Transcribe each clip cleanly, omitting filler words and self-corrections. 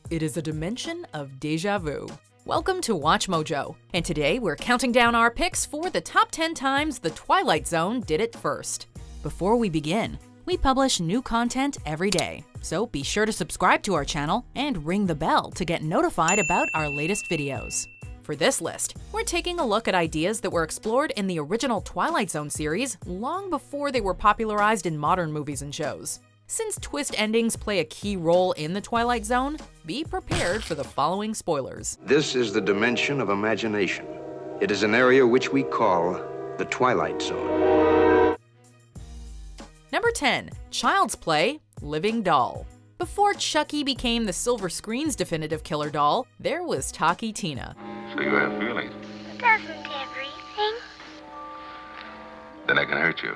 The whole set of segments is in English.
It is a dimension of deja vu. Welcome to Watch Mojo, and today we're counting down our picks for the top 10 times The Twilight Zone did it first. Before we begin, we publish new content every day, so be sure to subscribe to our channel and ring the bell to get notified about our latest videos. For this list, we're taking a look at ideas that were explored in the original Twilight Zone series long before they were popularized in modern movies and shows. Since twist endings play a key role in the Twilight Zone, be prepared for the following spoilers. This is the dimension of imagination. It is an area which we call the Twilight Zone. Number 10. Child's Play, Living Doll. Before Chucky became the silver screen's definitive killer doll, there was Talkie Tina. So you have feelings? Doesn't everything? Then I can hurt you.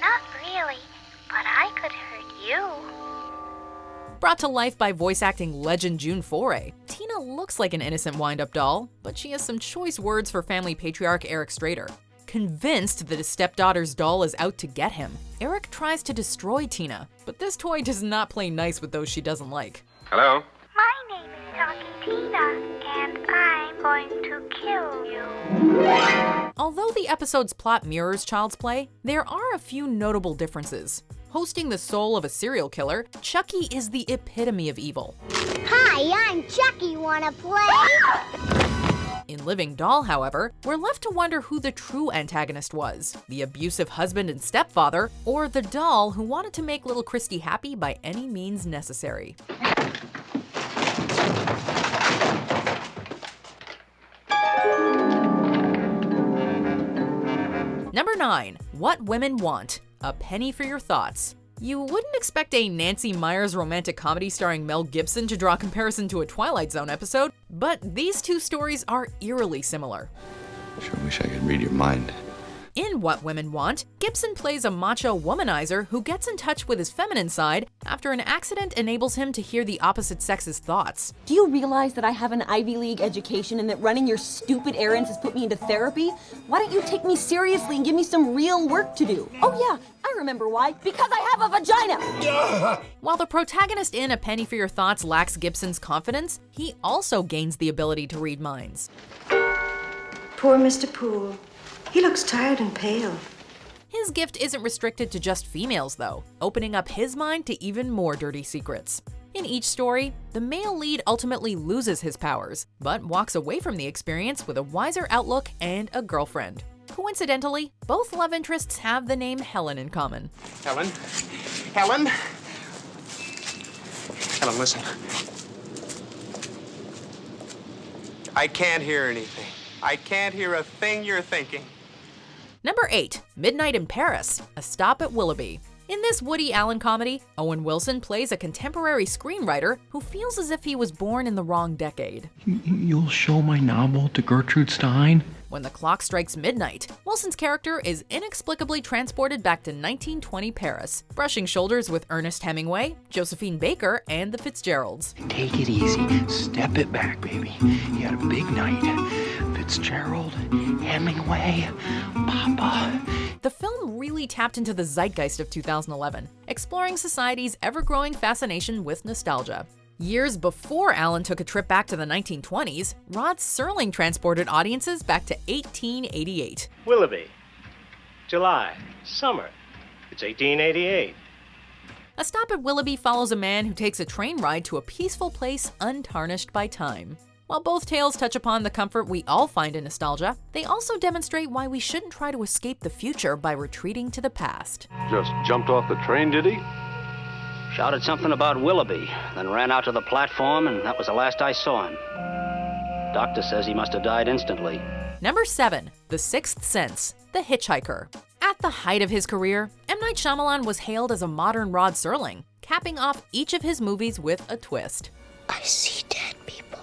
Not really, but I could hurt you. Brought to life by voice acting legend June Foray, Tina looks like an innocent wind-up doll, but she has some choice words for family patriarch Eric Strader. Convinced that his stepdaughter's doll is out to get him, Eric tries to destroy Tina, but this toy does not play nice with those she doesn't like. Hello? My name is Talkie Tina, and I'm going to kill you. Although the episode's plot mirrors Child's Play, there are a few notable differences. Hosting the soul of a serial killer, Chucky is the epitome of evil. Hi, I'm Chucky. Wanna play? In Living Doll, however, we're left to wonder who the true antagonist was, the abusive husband and stepfather, or the doll who wanted to make little Christy happy by any means necessary. Number 9. What Women Want, A Penny for Your Thoughts. You wouldn't expect a Nancy Meyers romantic comedy starring Mel Gibson to draw comparison to a Twilight Zone episode, but these two stories are eerily similar. Sure wish I could read your mind. In What Women Want, Gibson plays a macho womanizer who gets in touch with his feminine side after an accident enables him to hear the opposite sex's thoughts. Do you realize that I have an Ivy League education and that running your stupid errands has put me into therapy? Why don't you take me seriously and give me some real work to do? Oh yeah, I remember why. Because I have a vagina! While the protagonist in A Penny for Your Thoughts lacks Gibson's confidence, he also gains the ability to read minds. Poor Mr. Poole. He looks tired and pale. His gift isn't restricted to just females, though, opening up his mind to even more dirty secrets. In each story, the male lead ultimately loses his powers, but walks away from the experience with a wiser outlook and a girlfriend. Coincidentally, both love interests have the name Helen in common. Helen? Helen? Helen, listen. I can't hear anything. I can't hear a thing you're thinking. Number 8. Midnight in Paris, A Stop at Willoughby. In this Woody Allen comedy, Owen Wilson plays a contemporary screenwriter who feels as if he was born in the wrong decade. You'll show my novel to Gertrude Stein? When the clock strikes midnight, Wilson's character is inexplicably transported back to 1920 Paris, brushing shoulders with Ernest Hemingway, Josephine Baker, and the Fitzgeralds. Take it easy. Step it back, baby. You had a big night. Fitzgerald, Hemingway, Papa. The film really tapped into the zeitgeist of 2011, exploring society's ever-growing fascination with nostalgia. Years before Allen took a trip back to the 1920s, Rod Serling transported audiences back to 1888. Willoughby. July. Summer. It's 1888. A Stop at Willoughby follows a man who takes a train ride to a peaceful place untarnished by time. While both tales touch upon the comfort we all find in nostalgia, they also demonstrate why we shouldn't try to escape the future by retreating to the past. Just jumped off the train, did he? Shouted something about Willoughby, then ran out to the platform, and that was the last I saw him. Doctor says he must have died instantly. Number 7. The Sixth Sense, The Hitchhiker. At the height of his career, M. Night Shyamalan was hailed as a modern Rod Serling, capping off each of his movies with a twist. I see dead people.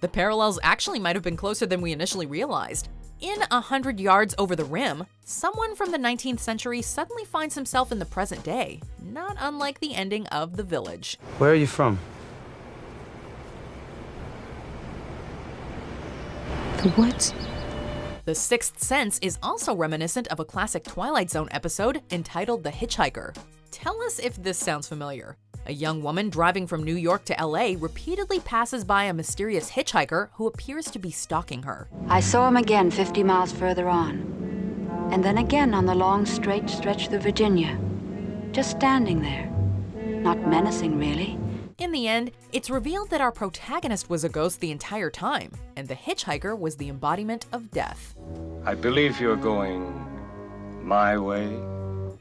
The parallels actually might have been closer than we initially realized. In 100 Yards Over the Rim, someone from the 19th century suddenly finds himself in the present day, not unlike the ending of The Village. Where are you from? The woods. The Sixth Sense is also reminiscent of a classic Twilight Zone episode entitled The Hitchhiker. Tell us if this sounds familiar. A young woman driving from New York to LA repeatedly passes by a mysterious hitchhiker who appears to be stalking her. I saw him again 50 miles further on, and then again on the long, straight stretch through Virginia. Just standing there. Not menacing, really. In the end, it's revealed that our protagonist was a ghost the entire time, and the hitchhiker was the embodiment of death. I believe you're going my way.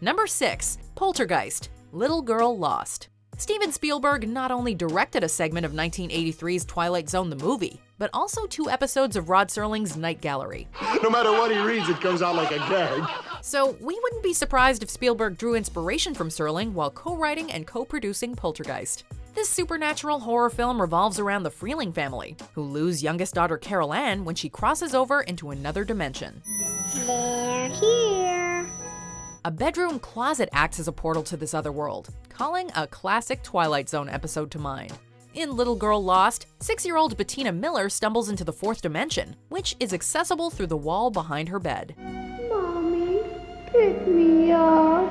Number 6. Poltergeist, Little Girl Lost. Steven Spielberg not only directed a segment of 1983's Twilight Zone the movie, but also 2 episodes of Rod Serling's Night Gallery. No matter what he reads, it comes out like a gag. So we wouldn't be surprised if Spielberg drew inspiration from Serling while co-writing and co-producing Poltergeist. This supernatural horror film revolves around the Freeling family, who lose youngest daughter Carol Ann when she crosses over into another dimension. They're here. A bedroom closet acts as a portal to this other world, calling a classic Twilight Zone episode to mind. In Little Girl Lost, 6-year-old Bettina Miller stumbles into the 4th dimension, which is accessible through the wall behind her bed. Mommy, pick me up.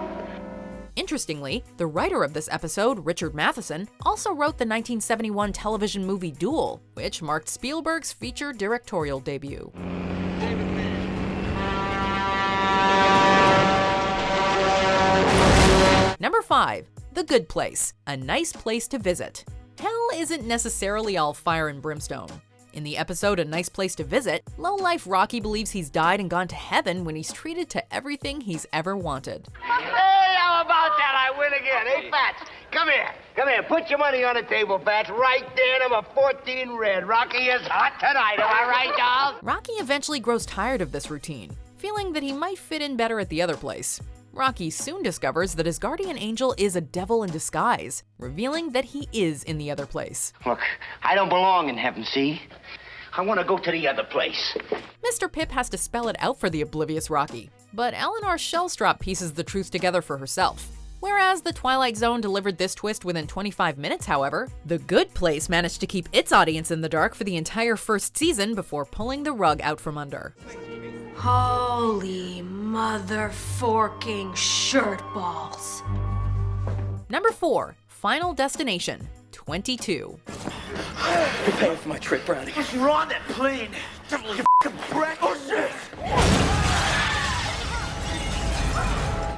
Interestingly, the writer of this episode, Richard Matheson, also wrote the 1971 television movie Duel, which marked Spielberg's feature directorial debut. Number 5. The Good Place, A Nice Place to Visit. Hell isn't necessarily all fire and brimstone. In the episode A Nice Place to Visit, lowlife Rocky believes he's died and gone to heaven when he's treated to everything he's ever wanted. Hey, how about that? I win again. Hey, Fats, come here. Come here. Put your money on the table, Fats. Right there, number 14 red. Rocky is hot tonight. Am I right, dolls? Rocky eventually grows tired of this routine, feeling that he might fit in better at the other place. Rocky soon discovers that his guardian angel is a devil in disguise, revealing that he is in the other place. Look, I don't belong in heaven, see? I want to go to the other place. Mr. Pip has to spell it out for the oblivious Rocky, but Eleanor Shellstrop pieces the truth together for herself. Whereas The Twilight Zone delivered this twist within 25 minutes, however, The Good Place managed to keep its audience in the dark for the entire first season before pulling the rug out from under. Holy mother-forking shirt balls. Number 4. Final Destination, 22. You're paying for my trip, Brownie. You're on that plane. You f***ing brat. Oh, shit!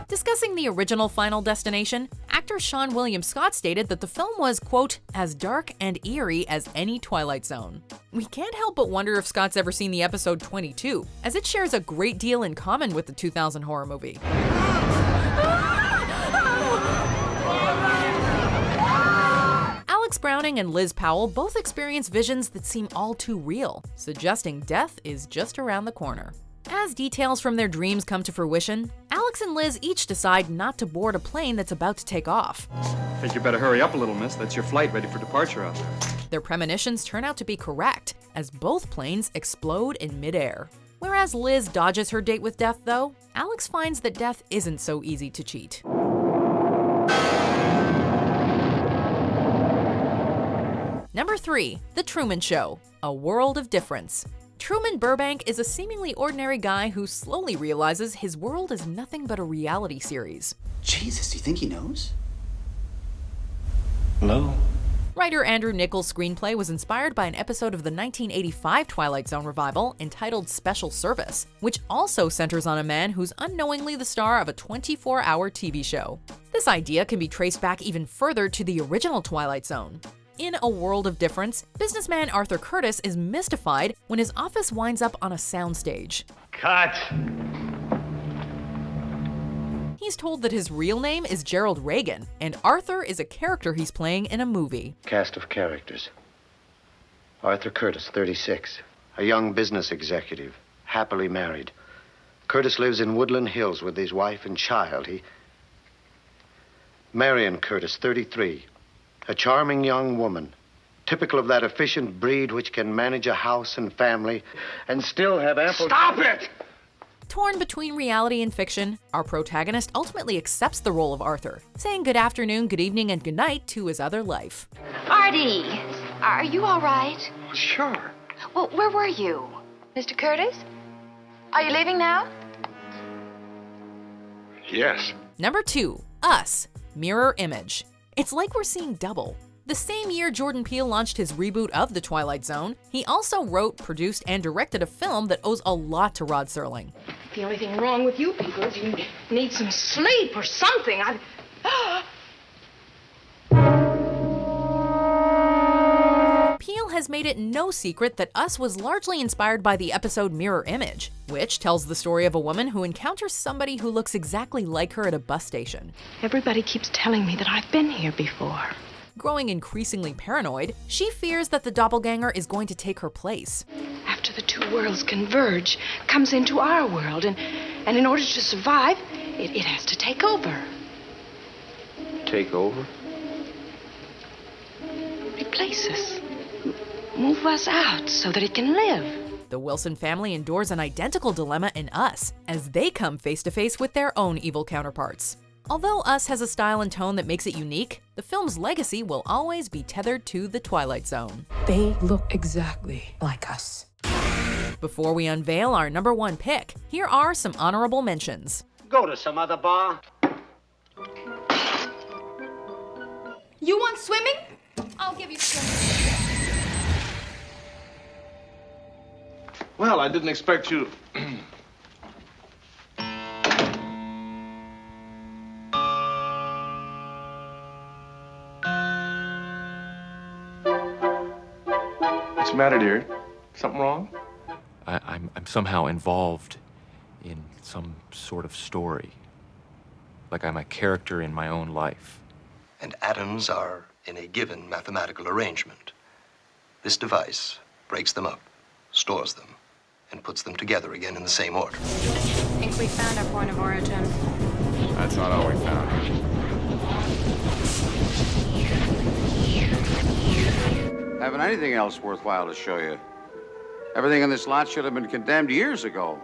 Discussing the original Final Destination, actor Sean William Scott stated that the film was, quote, as dark and eerie as any Twilight Zone. We can't help but wonder if Scott's ever seen the episode 22, as it shares a great deal in common with the 2000 horror movie. Alex Browning and Liz Powell both experience visions that seem all too real, suggesting death is just around the corner. As details from their dreams come to fruition, Alex and Liz each decide not to board a plane that's about to take off. I think you better hurry up a little, miss. That's your flight ready for departure out there. Their premonitions turn out to be correct, as both planes explode in midair. Whereas Liz dodges her date with death, though, Alex finds that death isn't so easy to cheat. Number 3. The Truman Show, A World of Difference. Truman Burbank is a seemingly ordinary guy who slowly realizes his world is nothing but a reality series. Jesus, do you think he knows? Hello? Writer Andrew Nichols' screenplay was inspired by an episode of the 1985 Twilight Zone revival entitled Special Service, which also centers on a man who's unknowingly the star of a 24-hour TV show. This idea can be traced back even further to the original Twilight Zone. In A World of Difference, businessman Arthur Curtis is mystified when his office winds up on a soundstage. Cut! He's told that his real name is Gerald Reagan, and Arthur is a character he's playing in a movie. Cast of characters. Arthur Curtis, 36. A young business executive, happily married. Curtis lives in Woodland Hills with his wife and child. Marion Curtis, 33. A charming young woman, typical of that efficient breed which can manage a house and family and still have ample— Stop it! Torn between reality and fiction, our protagonist ultimately accepts the role of Arthur, saying good afternoon, good evening, and good night to his other life. Artie, are you all right? Sure. Well, where were you? Mr. Curtis? Are you leaving now? Yes. Number 2, Us, Mirror Image. It's like we're seeing double. The same year Jordan Peele launched his reboot of The Twilight Zone, he also wrote, produced, and directed a film that owes a lot to Rod Serling. The only thing wrong with you people is you need some sleep or something. Peele has made it no secret that Us was largely inspired by the episode Mirror Image, which tells the story of a woman who encounters somebody who looks exactly like her at a bus station. Everybody keeps telling me that I've been here before. Growing increasingly paranoid, she fears that the doppelganger is going to take her place. After the two worlds converge, comes into our world, and in order to survive, it has to take over. Take over? Replace us. Move us out so that it can live. The Wilson family endures an identical dilemma in Us, as they come face to face with their own evil counterparts. Although Us has a style and tone that makes it unique, the film's legacy will always be tethered to The Twilight Zone. They look exactly like us. Before we unveil our number one pick, here are some honorable mentions. Go to some other bar. You want swimming? I'll give you swimming. Well, I didn't expect you... What's the matter, dear? Something wrong? I'm somehow involved in some sort of story. Like I'm a character in my own life. And atoms are in a given mathematical arrangement. This device breaks them up, stores them, and puts them together again in the same order. I think we found our point of origin. That's not all we found. Haven't anything else worthwhile to show you. Everything in this lot should have been condemned years ago.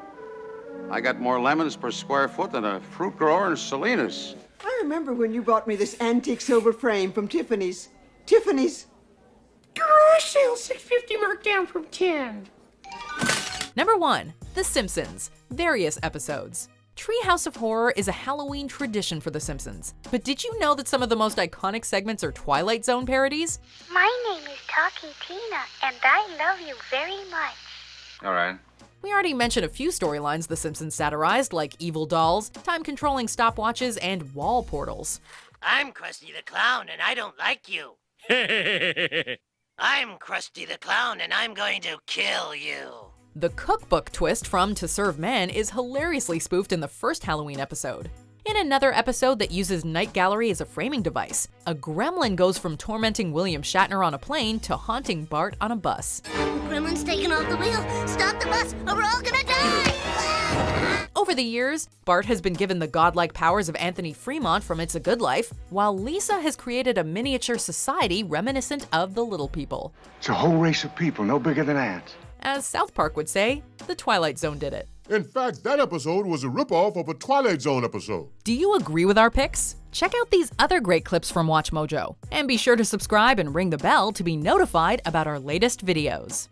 I got more lemons per square foot than a fruit grower in Salinas. I remember when you brought me this antique silver frame from Tiffany's. Tiffany's. Garage sale, $6.50 marked down from 10. Number 1. The Simpsons. Various episodes. Treehouse of Horror is a Halloween tradition for The Simpsons. But did you know that some of the most iconic segments are Twilight Zone parodies? My name is Talking Tina, and I love you very much. All right. We already mentioned a few storylines The Simpsons satirized, like evil dolls, time-controlling stopwatches, and wall portals. I'm Krusty the Clown, and I don't like you. I'm Krusty the Clown, and I'm going to kill you. The cookbook twist from To Serve Men is hilariously spoofed in the first Halloween episode. In another episode that uses Night Gallery as a framing device, a gremlin goes from tormenting William Shatner on a plane to haunting Bart on a bus. The gremlin's taking off the wheel. Stop the bus, or we're all gonna die! Over the years, Bart has been given the godlike powers of Anthony Fremont from It's a Good Life, while Lisa has created a miniature society reminiscent of the Little People. It's a whole race of people, no bigger than ants. As South Park would say, The Twilight Zone did it. In fact, that episode was a ripoff of a Twilight Zone episode. Do you agree with our picks? Check out these other great clips from WatchMojo, and be sure to subscribe and ring the bell to be notified about our latest videos.